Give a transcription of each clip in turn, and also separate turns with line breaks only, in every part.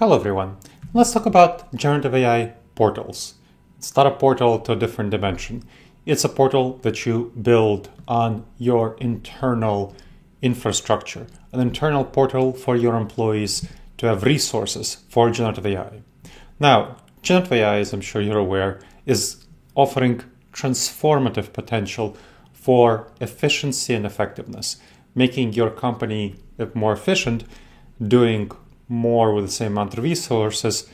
Hello everyone. Let's talk about generative AI portals. It's not a portal to a different dimension. It's a portal that you build on your internal infrastructure, an internal portal for your employees to have resources for generative AI. Now, generative AI, as I'm sure you're aware, is offering transformative potential for efficiency and effectiveness, making your company more efficient, doing more with the same amount of resources,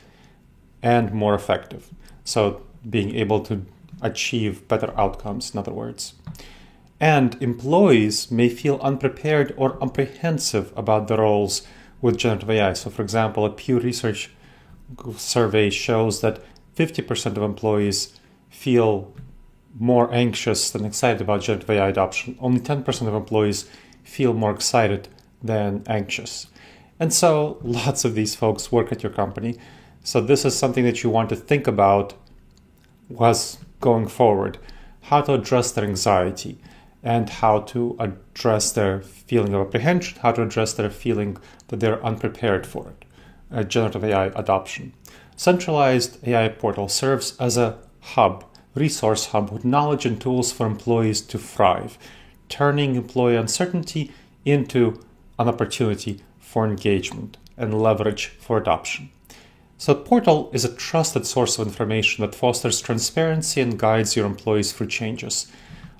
and more effective. So being able to achieve better outcomes, in other words. And employees may feel unprepared or apprehensive about the roles with generative AI. So for example, a Pew Research survey shows that 50% of employees feel more anxious than excited about generative AI adoption. Only 10% of employees feel more excited than anxious. And so lots of these folks work at your company. So this is something that you want to think about was going forward, how to address their anxiety and how to address their feeling of apprehension, how to address their feeling that they're unprepared for it, generative AI adoption. Centralized AI portal serves as a hub, resource hub with knowledge and tools for employees to thrive, turning employee uncertainty into an opportunity for engagement and leverage for adoption. So Portal is a trusted source of information that fosters transparency and guides your employees through changes.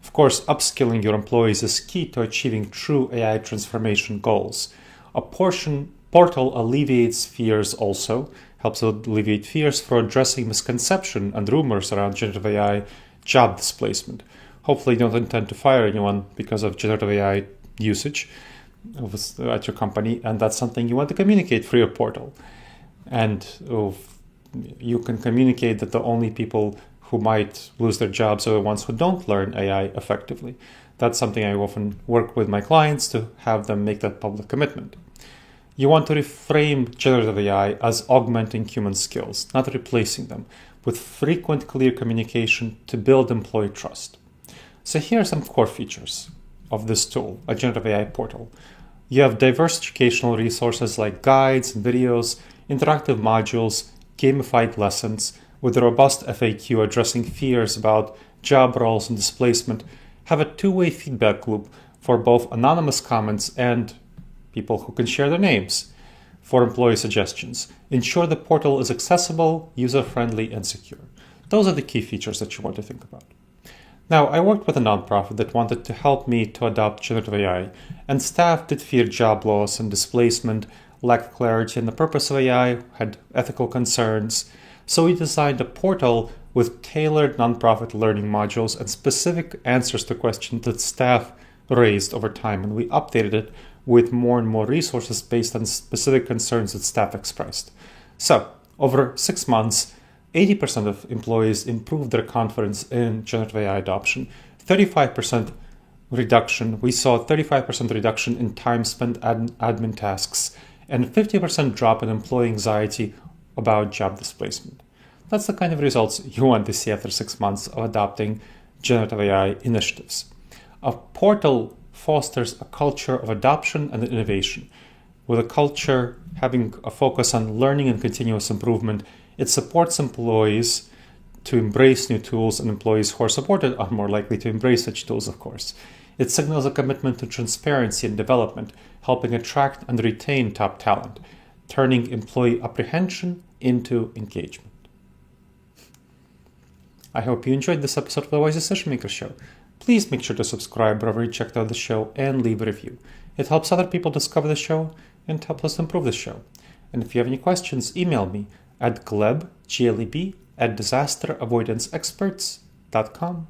Of course, upskilling your employees is key to achieving true AI transformation goals. Portal alleviates fears also, helps alleviate fears for addressing misconception and rumors around generative AI job displacement. Hopefully you don't intend to fire anyone because of generative AI usage at your company, and that's something you want to communicate through your portal. And you can communicate that the only people who might lose their jobs are the ones who don't learn AI effectively. That's something I often work with my clients to have them make that public commitment. You want to reframe generative AI as augmenting human skills, not replacing them, with frequent, clear communication to build employee trust. So here are some core features of this tool, a generative AI portal. You have diverse educational resources like guides and videos, interactive modules, gamified lessons with a robust FAQ addressing fears about job roles and displacement, have a two-way feedback loop for both anonymous comments and people who can share their names for employee suggestions. Ensure the portal is accessible, user-friendly, and secure. Those are the key features that you want to think about. Now, I worked with a nonprofit that wanted to help me to adopt generative AI, and staff did fear job loss and displacement, lacked clarity in the purpose of AI, had ethical concerns. So we designed a portal with tailored nonprofit learning modules and specific answers to questions that staff raised over time, and we updated it with more and more resources based on specific concerns that staff expressed. So, over 6 months, 80% of employees improved their confidence in generative AI adoption. 35% reduction, we saw a 35% reduction in time spent admin tasks and 50% drop in employee anxiety about job displacement. That's the kind of results you want to see after 6 months of adopting generative AI initiatives. A portal fosters a culture of adoption and innovation. With a culture having a focus on learning and continuous improvement, it supports employees to embrace new tools, and employees who are supported are more likely to embrace such tools, of course. It signals a commitment to transparency and development, helping attract and retain top talent, turning employee apprehension into engagement. I hope you enjoyed this episode of the Wise Decision Maker Show. Please make sure to subscribe wherever you checked out the show and leave a review. It helps other people discover the show and helps us improve the show. And if you have any questions, email me at gleb, Gleb, @disasteravoidanceexperts.com.